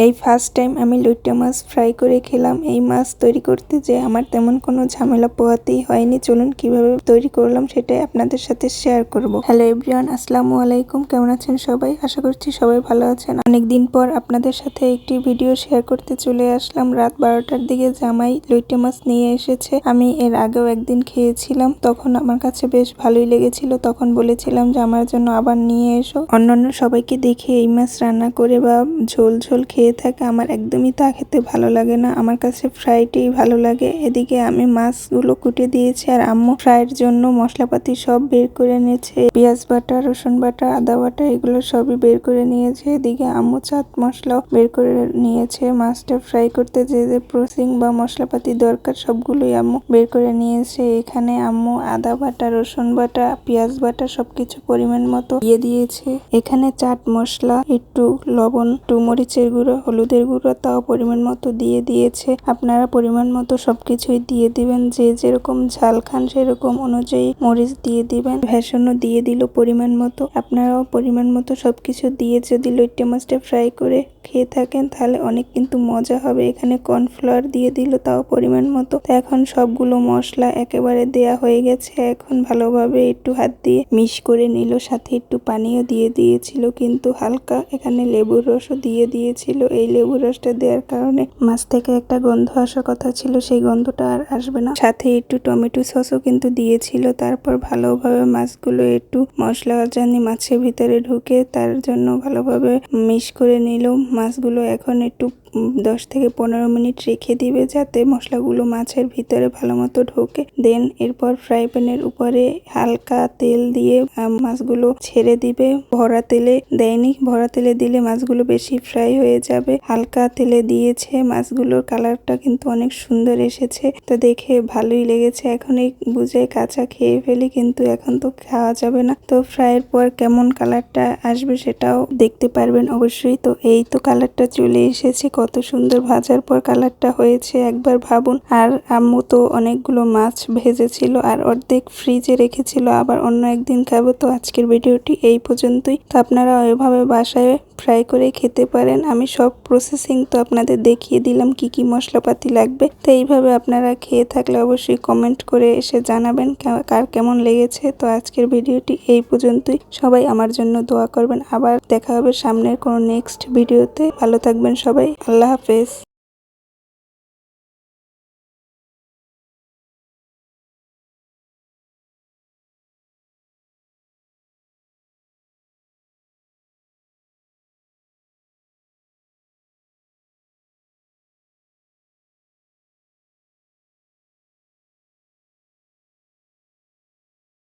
এই first time আমি লইট্টা মাছ fry করে খেলাম। এই মাছ তৈরি করতে যে আমার তেমন কোনো ঝামেলা পোহাতেই হয়নি। চলুন কিভাবে তৈরি করলাম সেটাই আপনাদের সাথে শেয়ার করব। হ্যালো এভরিওয়ান, আসসালামু আলাইকুম। কেমন আছেন সবাই? আশা করছি সবাই ভালো আছেন। অনেকদিন পর আপনাদের সাথে একটি ভিডিও শেয়ার করতে চলে আসলাম। রাত 12টার দিকে জামাই লইট্টা মাছ নিয়ে এসেছে। আমি এর আগেও একদিন খেয়েছিলাম, তখন আমার কাছে বেশ ভালোই লেগেছিল। তখন বলেছিলাম যে আমার জন্য আবার নিয়ে এসো। অন্যান্য সবাইকে দেখে এই মাছ রান্না করে বা ঝোল ঝোল খেয়ে থাকে, আমার একদমই তা খেতে ভালো লাগে না। আমার কাছে ফ্রাইটাই ভালো লাগে। এদিকে আমি মাছগুলো কুটে দিয়েছি আর আম্মু ফ্রাইয়ের জন্য মশলাপাতি সব বের করে নিয়েছে। পেঁয়াজ বাটা, রসুন বাটা, আদা বাটা এগুলো সবই বের করে নিয়েছে। এদিকে আম্মু চাট মশলাও বের করে নিয়েছে। মাছটা ফ্রাই করতে যে যে প্রসেসিং বা মশলাপাতি দরকার সবগুলোই আম্মু বের করে নিয়েছে। এখানে আম্মু আদা বাটা, রসুন বাটা, পেঁয়াজ বাটা সবকিছু পরিমাণ মতো দিয়ে দিয়েছে। এখানে চাট মশলা, একটু লবণ, একটু মরিচের গুঁড়ো, হলুদের গুঁড়ো তাও পরিমাণ মতো দিয়ে দিয়েছে। আপনারা পরিমাণ মতো সবকিছুই দিয়ে দিবেন। যে যেরকম ঝাল খান সেরকম অনুযায়ী মরিচ দিয়ে দিবেন। ভেষণও দিয়ে দিল পরিমাণ মতো। আপনারাও পরিমাণ মতো সবকিছু দিয়ে যদি লইট্টা মাছটা ফ্রাই করে খেয়ে থাকেন তাহলে অনেক কিন্তু মজা হবে। এখানে কর্নফ্লাওয়ার দিয়ে দিল তাও পরিমাণ মতো। এখন সবগুলো মশলা একেবারে দেয়া হয়ে গেছে। এখন ভালোভাবে একটু হাত দিয়ে মিক্স করে নিল, সাথে একটু পানিও দিয়ে দিয়েছিল, কিন্তু হালকা এখানে লেবুর রসও দিয়ে দিয়েছিল। এই লেবুর রসটা দেওয়ার কারণে মাছ থেকে একটা গন্ধ আসার কথা ছিল, সেই গন্ধটা আর আসবে না। সাথে একটু টমেটো সসও কিন্তু দিয়েছিল। তারপর ভালোভাবে মাছগুলো একটু মশলা জানি মাছের ভিতরে ঢুকে, তার জন্য ভালোভাবে মিক্স করে নিল মাছগুলো। এখন একটু 10 থেকে 15 মিনিট রেখে দিবে যাতে মশলাগুলো মাছের ভিতরে ভালো মতো ঢোকে। দেন এরপর ফ্রাই প্যানের উপরে হালকা তেল দিয়ে মাছগুলো ছেড়ে দিবে। ভরা তেলে দেয়নি, ভরা তেলে দিলে মাছগুলো বেশি ফ্রাই হয়ে যাবে। হালকা তেলে দিয়েছে। মাছগুলোর কালারটা কিন্তু অনেক সুন্দর এসেছে, তো দেখে ভালোই লেগেছে। এখন এই বুঝে কাঁচা খেয়ে ফেলি, কিন্তু এখন তো খাওয়া যাবে না। তো ফ্রাইয়ের পর কেমন কালারটা আসবে সেটাও দেখতে পারবেন অবশ্যই। তো এই তো কালারটা চলে এসেছে, কত সুন্দর ভাজার পর কালারটা হয়েছে একবার ভাবুন। আর আম্মু তো অনেকগুলো মাছ ভেজেছিল আর অর্ধেক ফ্রিজে রেখেছিল, আবার অন্য একদিন খাবো। তো আজকের ভিডিওটি এই পর্যন্তই। তো আপনারা এভাবে বাসায় ফ্রাই করে খেতে পারেন। আমি সব প্রসেসিং তো আপনাদের দেখিয়ে দিলাম কি কি মশলাপাতি লাগবে। তো এইভাবে আপনারা খেয়ে থাকলে অবশ্যই কমেন্ট করে এসে জানাবেন কার কেমন লেগেছে। তো আজকের ভিডিওটি এই পর্যন্তই। সবাই আমার জন্য দোয়া করবেন। আবার দেখা হবে সামনের কোনো নেক্সট ভিডিওতে। ভালো থাকবেন সবাই। আল্লাহ হাফেজ।